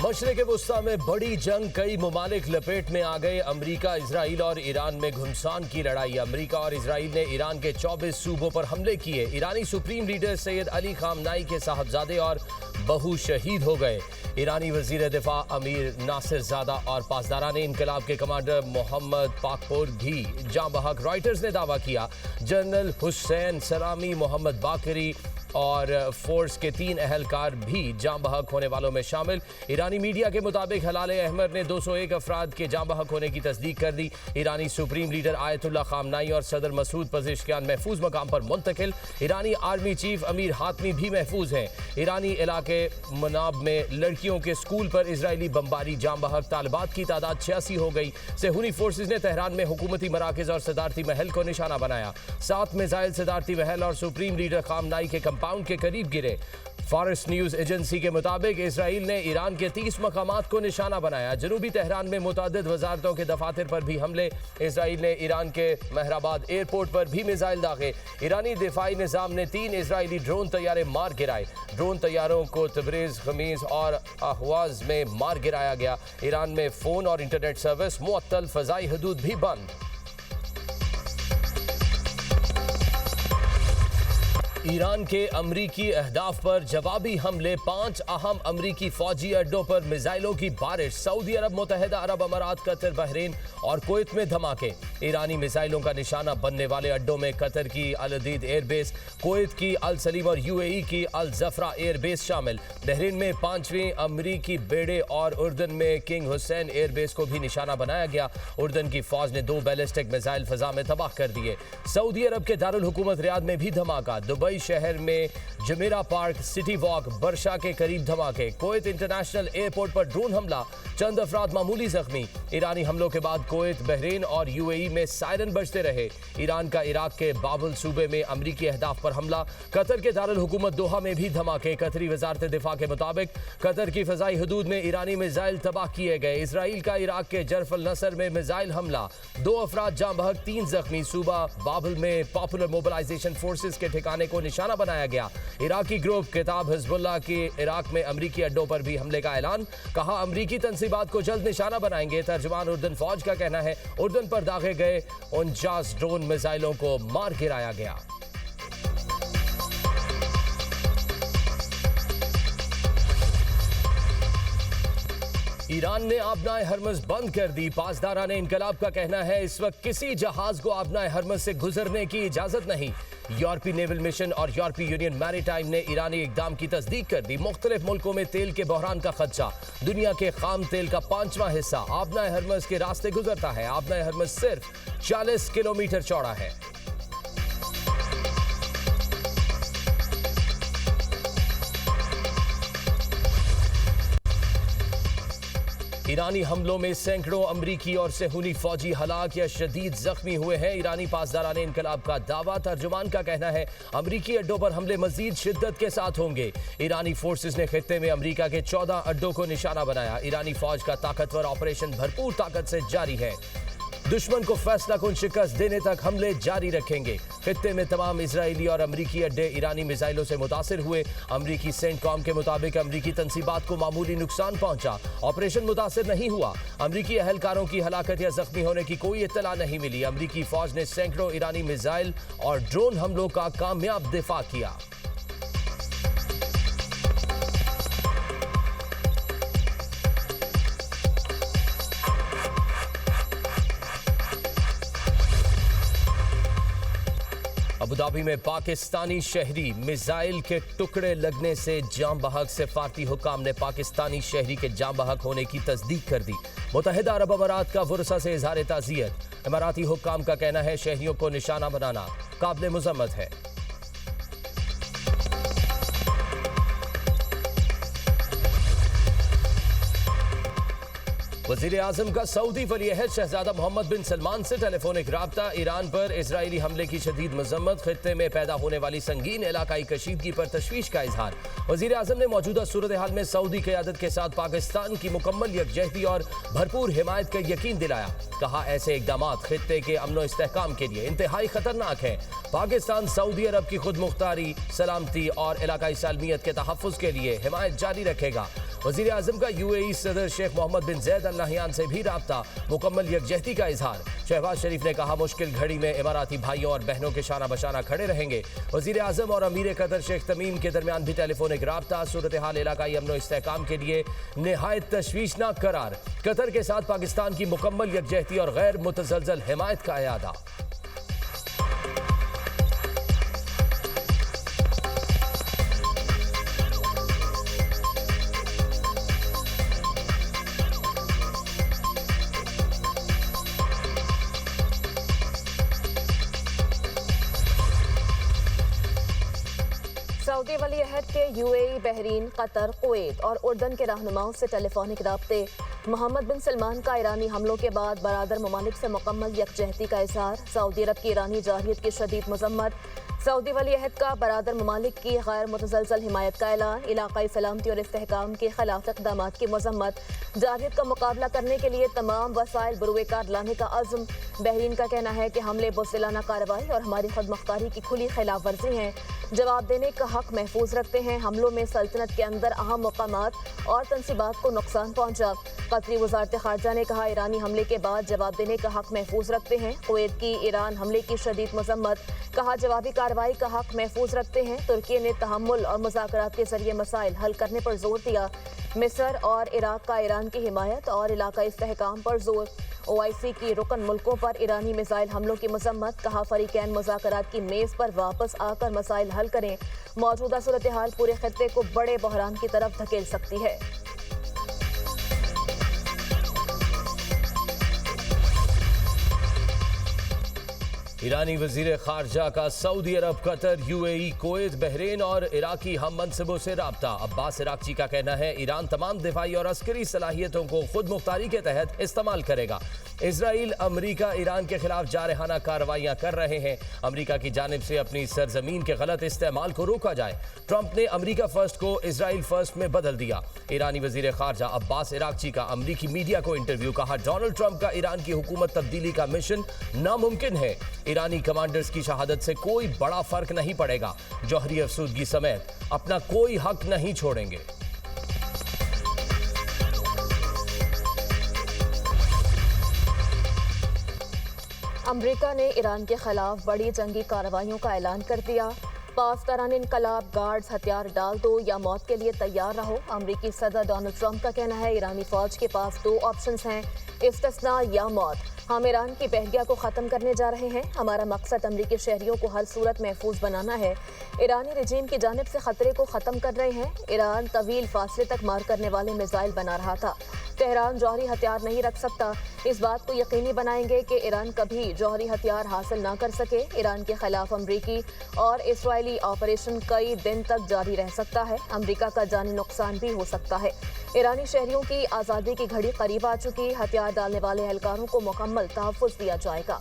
मशरिक़ वुस्ता में बड़ी जंग, कई ममालिक लपेट में आ गए। अमरीका, इजराइल और ईरान में घुमसान की लड़ाई। अमरीका और इजराइल ने ईरान के 24 सूबों पर हमले किए। ईरानी supreme leader Sayyed Ali Khamenei के साहबजादे और बहू शहीद हो गए। ईरानी वजीर दिफा अमीर नासिर ज़ादा और पासदारान इनकलाब के कमांडर मोहम्मद पाकपोर भी जाँ बहक। रॉयटर्स ने दावा किया जनरल हुसैन सलामी, मोहम्मद बाकरी और फोर्स के 3 अहलकार भी जाँ बहक होने वालों में शामिल। ईरानी मीडिया के मुताबिक हलाल अहमर ने 201 अफराद के जाँ बहक होने की तस्दीक कर दी। ईरानी सुप्रीम लीडर आयतुल्ला खामनाई और सदर मसूद पज़ेश्कियान महफूज मकाम पर मुंतकिल। ईरानी आर्मी चीफ अमीर हातमी भी महफूज हैं। ईरानी इलाके मनाब में लड़कियों के स्कूल पर इजरायली बमबारी, जाँ बहक। तालिबात की तादाद 86 हो गई। सेहूनी फोर्सेज ने तेहरान में हुकूमती मराकज और सदारती महल को निशाना बनाया। 7 मिसाइल सदारती महल और सुप्रीम लीडर खामनाई के कंपाउंड के करीब गिरे। फारस न्यूज एजेंसी के मुताबिक इसराइल ने ईरान के 30 मकामात को निशाना बनाया। जनूबी तेहरान में मुतादिद वजारतों के दफातर पर भी हमले। इसराइल ने ईरान के महराबाद एयरपोर्ट पर भी मिसाइल दागे। ईरानी दिफाई निज़ाम ने 3 इजरायली ड्रोन तैयारे मार गिराए। ड्रोन तैयारों को तबरेज़, खमीस और अहवाज में मार गिराया गया। ईरान में फ़ोन और इंटरनेट सर्विस मुअत्तल, फ़ज़ाई हदूद भी बंद। ईरान के अमरीकी अहदाफ पर जवाबी हमले, 5 अहम अमरीकी फौजी अड्डों पर मिसाइलों की बारिश। सऊदी अरब, मुत्तहिदा अरब अमारात, कतर, बहरीन और कुवैत में धमाके। ईरानी मिसाइलों का निशाना बनने वाले अड्डों में कतर की अल अदीद एयरबेस, कुवैत की अल सलीम और यूएई की अल जफरा एयरबेस शामिल। बहरीन में 5वीं अमरीकी बेड़े और उर्दन में किंग हुसैन एयरबेस को भी निशाना बनाया गया। उर्दन की फौज ने 2 बैलिस्टिक मिसाइल फजा में तबाह कर दिए। सऊदी अरब के दारुल हुकूमत रियाद में भी धमाका। दुबई शहर में जमेरा पार्क, सिटी वॉक, बरशा के करीब धमाके। कुवैत इंटरनेशनल एयरपोर्ट पर ड्रोन हमला, चंद अफराद मामूली जख्मी। ईरानी हमलों के बाद कुवैत, बहरीन और यूएई में सायरन बजते रहे। ईरान का इराक के बाबुल सूबे में अमरीकी अहदाफ पर हमला। कतर के दारुल हुकूमत दोहा में भी धमाके। कतरी वजारत दिफा के मुताबिक कतर की फजाई हदूद में ईरानी मिसाइल तबाह किए गए। इसराइल का इराक के जरफल नसर में मिसाइल हमला, 2 अफराद जाँ बहक, 3 जख्मी। सूबा बाबुल में पॉपुलर मोबिलाइजेशन फोर्सेस के ठिकाने को निशाना बनाया गया। इराकी ग्रुप किताब हिजबुल्लाह के इराक में अमरीकी अड्डों पर भी हमले का ऐलान। कहा अमरीकी तंसीबात को जल्द निशाना बनाएंगे। तर्जुमान उर्दन फौज का कहना है उर्दन पर दागे गए 49 ड्रोन मिसाइलों को मार गिराया गया। ईरान ने आबनाए हरमज बंद कर दी। पासदारान इनकलाब का कहना है इस वक्त किसी जहाज को आबनाए हरमज से गुजरने की इजाजत नहीं। यूरोपीय नेवल मिशन और यूरोपीय यूनियन मैरीटाइम ने ईरानी इकदाम की तस्दीक कर दी। मुख्तलिफ मुल्कों में तेल के बहरान का खदशा। दुनिया के खाम तेल का 5वां हिस्सा आबनाए हरमज के रास्ते गुजरता है। आबनाए हरमज सिर्फ 40 किलोमीटर चौड़ा है। ईरानी हमलों में सैकड़ों अमरीकी और सेहूनी फौजी हलाक या शदीद जख्मी हुए हैं। ईरानी पासदारान इनकलाब का दावा। तर्जुमान का कहना है अमरीकी अड्डों पर हमले मजीद शिद्दत के साथ होंगे। ईरानी फोर्सेस ने खित्ते में अमरीका के 14 अड्डों को निशाना बनाया। ईरानी फौज का ताकतवर ऑपरेशन भरपूर ताकत से जारी है। दुश्मन को फैसला कुन शिकस्त देने तक हमले जारी रखेंगे। खित्ते में तमाम इजरायली और अमरीकी अड्डे ईरानी मिसाइलों से मुतासिर हुए। अमरीकी सेंटकॉम के मुताबिक अमरीकी तंसीबात को मामूली नुकसान पहुंचा, ऑपरेशन मुतासिर नहीं हुआ। अमरीकी अहलकारों की हलाकत या जख्मी होने की कोई इत्तला नहीं मिली। अमरीकी फौज ने सैकड़ों ईरानी मिसाइल और ड्रोन हमलों का कामयाब दिफा किया। अबुधाबी में पाकिस्तानी शहरी मिसाइल के टुकड़े लगने से जाँ बहक। सिफारती हुक्काम ने पाकिस्तानी शहरी के जाँ बहक होने की तस्दीक कर दी। मुत्तहिदा अरब अमारात का वुरसा से इजहार ताज़ियत। इमाराती हुक्काम का कहना है शहरियों को निशाना बनाना काबिल मुज़म्मत है। वज़ीर आज़म का सऊदी वली-ए-अहद शहजादा मोहम्मद बिन सलमान से टेलीफोनिक राब्ता। ईरान पर इजरायली हमले की शदीद मज़म्मत। खित्ते में पैदा होने वाली संगीन इलाकाई कशीदगी पर तशवीश का इजहार। वज़ीर आज़म ने मौजूदा सूरत हाल में सऊदी क़यादत के साथ पाकिस्तान की मुकम्मल यकजहती और भरपूर हिमायत का यकीन दिलाया। कहा ऐसे इक़दामात खित्ते के अमन इस्तेहकाम के लिए इंतहाई खतरनाक है। पाकिस्तान सऊदी अरब की खुद मुख्तारी, सलामती और इलाकाई सालमियत के तहफ़्फ़ुज़ के लिए हिमायत जारी रखेगा। वजीर आजम का UAE सदर शेख मोहम्मद बिन जैद अल नहयान से भी राब्ता, मुकम्मल यकजहती का इजहार। शहबाज शरीफ ने कहा मुश्किल घड़ी में इमाराती भाइयों और बहनों के शाना बशाना खड़े रहेंगे। वजीर आजम और अमीर कतर शेख तमीम के दरमियान भी टेलीफोनिक राब्ता। सूरत हाल इलाकाई अमन इस्तेहकाम के लिए निहायत तशवीशनाक करार। कतर के साथ पाकिस्तान की मुकम्मल यकजहती और गैर मुतसलसल हिमायत का इयादा। सऊदी वली अहद के UAE, बहरीन, कतर, कुवैत और उर्दन के रहनुमाओं से टेलीफोनिक राब्ते। मोहम्मद बिन सलमान का ईरानी हमलों के बाद बरादर ममालिक से मुकम्मल यकजहती का इजहार। सऊदी अरब की ईरानी जारहियत की शदीद मजम्मत। सऊदी वली अहद का बरादर ममालिक की गैर मुतसलसल हिमायत का ऐलान। इलाकाई सलामती और इस्तेहकाम के खिलाफ इक़दाम की मजम्मत। जारहियत का मुकाबला करने के लिए तमाम वसाइल बरूएकार लाने का अज़्म। बहरीन का कहना है कि हमले बुज़दिलाना कार्रवाई और हमारी खुदमुख्तारी की खुली खिलाफ वर्जी हैं। जवाब देने का हक महफूज रखते हैं। हमलों में सल्तनत के अंदर अहम मकामात और तनसीबात को नुकसान पहुंचा। कतरी वज़ारत ख़ारजा ने कहा ईरानी हमले के बाद जवाब देने का हक महफूज रखते हैं। कुवैत की ईरान हमले की शदीद मजम्मत। कहा जवाबी कार्रवाई का हक महफूज रखते हैं। तुर्की ने तहम्मुल और मुज़ाकरात के जरिए मसाइल हल करने पर जोर दिया। मिस्र और इराक का ईरान की हिमायत और इलाकाई इस्तेहकाम पर जोर। OIC की रुकन मुल्कों पर ईरानी मिसाइल हमलों की मजम्मत। कहा फरीकैन मुज़ाकरात की मेज़ पर वापस आकर मसाइल हल करें। मौजूदा सूरत हाल पूरे खित्ते को बड़े बहरान की तरफ धकेल सकती है। ईरानी वजीर खारजा का सऊदी अरब, कतर, UAE, कुवैत, बहरीन और इराकी हम मनसबों से राब्ता। अब्बास इराकची का कहना है ईरान तमाम दिफाई और अस्करी सलाहियतों को खुद मुख्तारी के तहत इस्तेमाल करेगा। इसराइल, अमरीका ईरान के खिलाफ जारहाना कार्रवाइयाँ कर रहे हैं। अमरीका की जानिब से अपनी सरजमीन के गलत इस्तेमाल को रोका जाए। ट्रंप ने अमरीका फर्स्ट को इसराइल फर्स्ट में बदल दिया। ईरानी वजीर खारजा अब्बास इराकची का अमरीकी मीडिया को इंटरव्यू। कहा डोनाल्ड ट्रंप का ईरान की हुकूमत तब्दीली का मिशन नामुमकिन है। ईरानी कमांडर्स की शहादत से कोई बड़ा फर्क नहीं पड़ेगा। जौहरी अफसूदगी समेत अपना कोई हक नहीं छोड़ेंगे। अमरीका ने ईरान के खिलाफ बड़ी जंगी कार्रवाइयों का ऐलान कर दिया। पास दौरान इनकलाब, गार्ड्स हथियार डाल दो या मौत के लिए तैयार रहो। अमरीकी सदर डोनाल्ड ट्रंप का कहना है ईरानी फौज के पास दो ऑप्शंस हैं, इस्तिस्ना या मौत। हम ईरान की बहरिया को ख़त्म करने जा रहे हैं। हमारा मकसद अमरीकी शहरियों को हर सूरत महफूज बनाना है। ईरानी रजीम की जानिब से ख़तरे को ख़त्म कर रहे हैं। ईरान तवील फासले तक मार करने वाले मिसाइल बना रहा था। तेहरान जौहरी हथियार नहीं रख सकता। इस बात को यकीनी बनाएंगे कि ईरान कभी जौहरी हथियार हासिल ना कर सके। ईरान के खिलाफ अमरीकी और इसराइली ऑपरेशन कई दिन तक जारी रह सकता है। अमरीका का जानी नुकसान भी हो सकता है। ईरानी शहरियों की आज़ादी की घड़ी करीब आ चुकी। हथियार डालने वाले एहलकारों को मुकम्मल तहफ़्फ़ुज़ दिया जाएगा।